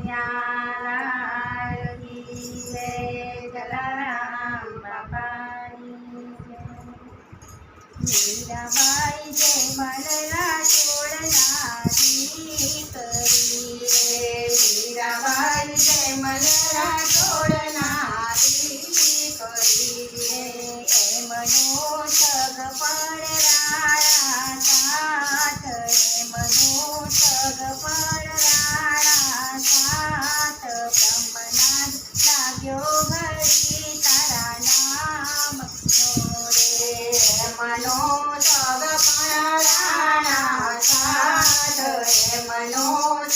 કનૈયાલાલની જય જલારામ બાપાની જય. મીરાબાઈ જય મનના છોડનારી કરી રે. મીરાબાઈ જય મનના છોડનારી કરી રે. એમનો સગપણ રાણા સાથ, એમનો સગપણ રાણા સાથ. બ્રહ્મનાદ લાગ્યો ઘડી તારા નામ નો રે. એમનો સગપણ રાણા સાથ, એમનો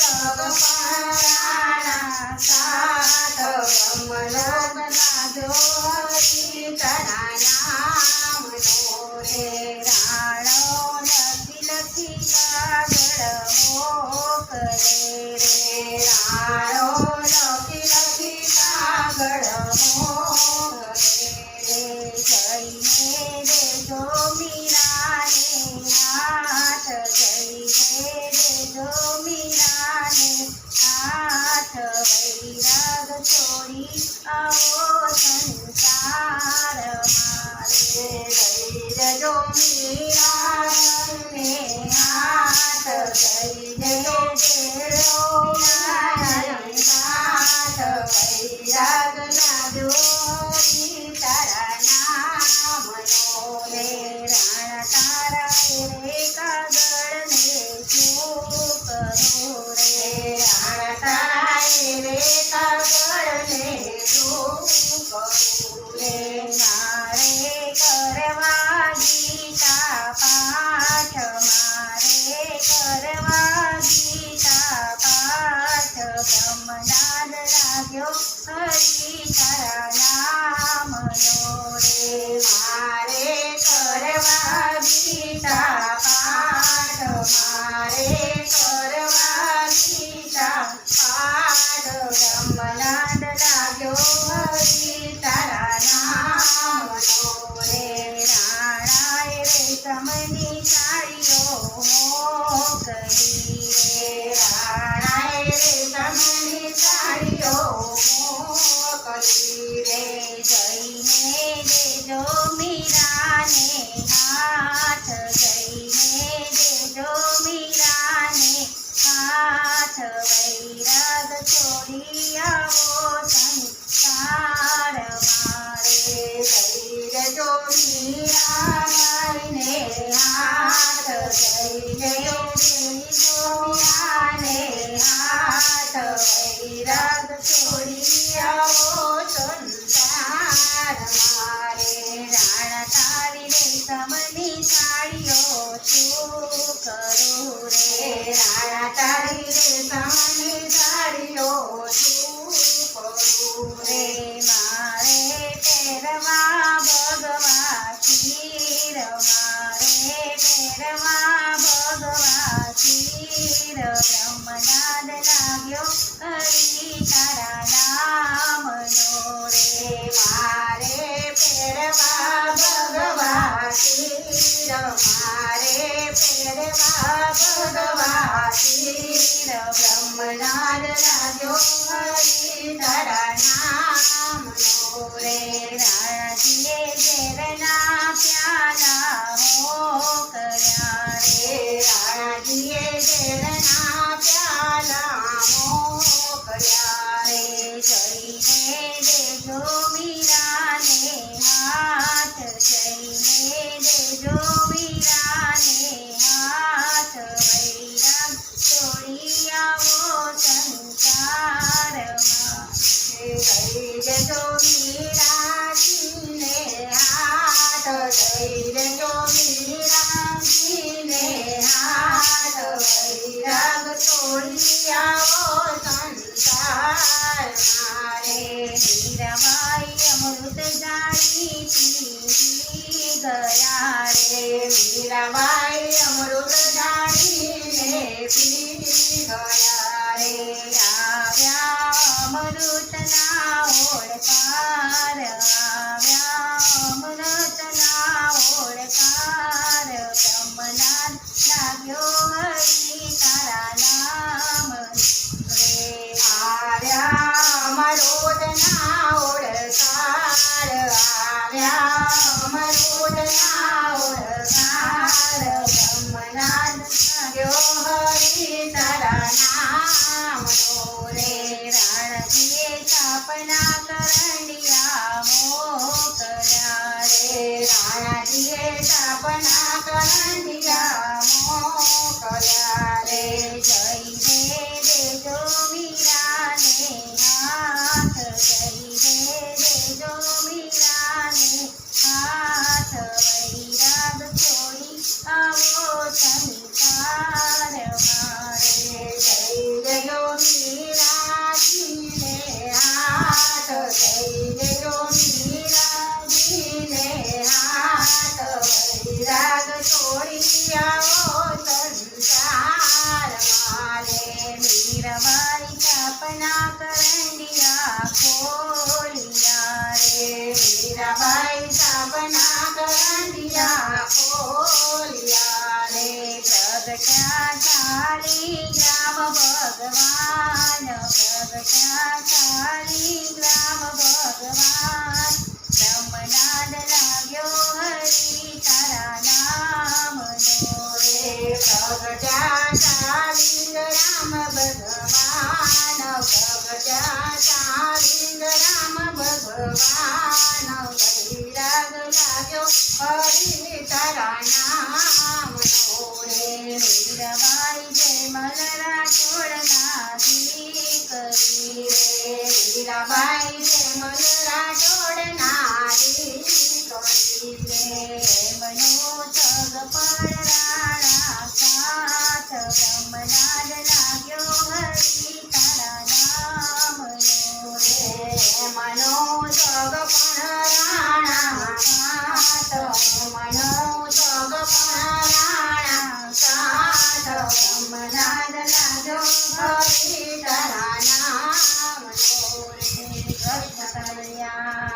સગપણ રાણા સાથ. બ્રહ્મનાદ લાગ્યો ઘડી તારા નામ નો રે. રાણો લખી લખી કાગળ મોકલે રે. રાણો લખી લખી કાગળ મોકલે રે. જઈને દેજો મીરાને હાથ, જઈને દેજો મીરાને હાથ. વૈરાગ છોડી આવો સંસાર મારે. જઈ જજો મીરાને હાથ, જઈ જજો મીરાને હાથ. વૈરાગ લાગ્યો તારા નામ નો રે. રાણા તારા રે કાગળને શું કરું રે. રાણા તારા રે કાગળને શું કરું રે. મારે કરવા ગીતા પાઠ, મારે કરવા ગીતા પાઠ. બ્રહ્મનાદ લાગ્યો હરી તારા નામ નો રે. મારે કરવા ગીતા પાઠ, મારે કરવા ગીતા પાઠ. બ્રહ્મનાદ લાગ્યો હરી તારા નામ નો રે. રાણાએ રેશમની સાડીઓ મોકલી રે. રાણાએ રેશમની સાડીઓ મોકલી રે. જઈને દેજો મીરાને હાથ, જઈને દેજો મીરાને હાથ. વૈરાગ છોડી આવો સંસાર મારે. જઈ જજો મીરાબાઈને હાથ, જઈ જજો મીરાને હાથ. વૈરાગ છોડી આવો સંસાર મારે. રાણા તારી રેશમની સાડીઓ શું કરું રે. રાણા તારી રેશમની સાડીઓ શું કરું રે. મારે પહેરવા ભગવા ચીર, મારે પહેરવા ભગવા ચીર. બ્રહ્મનાદ લાગ્યો હરી તારા નામ નો રે. મારે પહેરવા ભગવા ચીર, મારે પહેરવા ભગવા ચીર. બ્રહ્મનાદ લાગ્યો હરી તારા નામ નો રે. રાણાજીએ ઝેરના પ્યાલા મોકલ્યા રે. રાણાજીએ ઝેરના પ્યાલા મોકલ્યા રે. જઈને દેજો મીરાને હાથ, જઈને દેજો મીરાને હાથ. વૈરાગ છોડી આવો સંસારમાં. જઈ જજો મીરાજીને હાથ, જઈ જજો મીરાજીને હાથ. વૈરાગ છોડી આવો સંસાર મારે. મીરાબાઈ અમૃત જાણી પી ગયા રે. મીરાબાઈ અમૃત જાણીને પી ગયા રે. આવ્યા અમૃતના ઓળકાર, આવ્યા અમૃતના ઓળકાર. બ્રહ્મનાદ લાગ્યો હરી તારા નામ રે. સપના કરંડિયા ખોલિયા રે મીરાબાઈ સપના કરંડિયા ખોલિયા રે પ્રગટ્યા ચાલી ગ્રામ ભગવાન પ્રગટ્યા ચાલી ગ્રામ ભગવાન બ્રહ્મનાદ લાગ્યો હરી તારા નામનો રે પ્રગટ્યા ચાલી ગ્રામ ભગવાન પ્રગટ્યા ચાલી ગ્રામ ભગવાન વૈરાગ લાગ્યો હરી તારા નામનો રે મીરાબાઈ જય મલરા છોડના દીકરી રે મીરાબાઈ જય મલરા છોડના દીકરી રે મનો સગ પણ રાણા સાથ બ્રહ્મનાદ લાગ્યો હરી તારા નામનો રે મનો સગ પણ રાણા સાથ મનો સગ પણ રાણા સાથ બ્રહ્મનાદ લાગ્યો હરી તારા નામનો રે કૃષ્ણ કલ્યાણ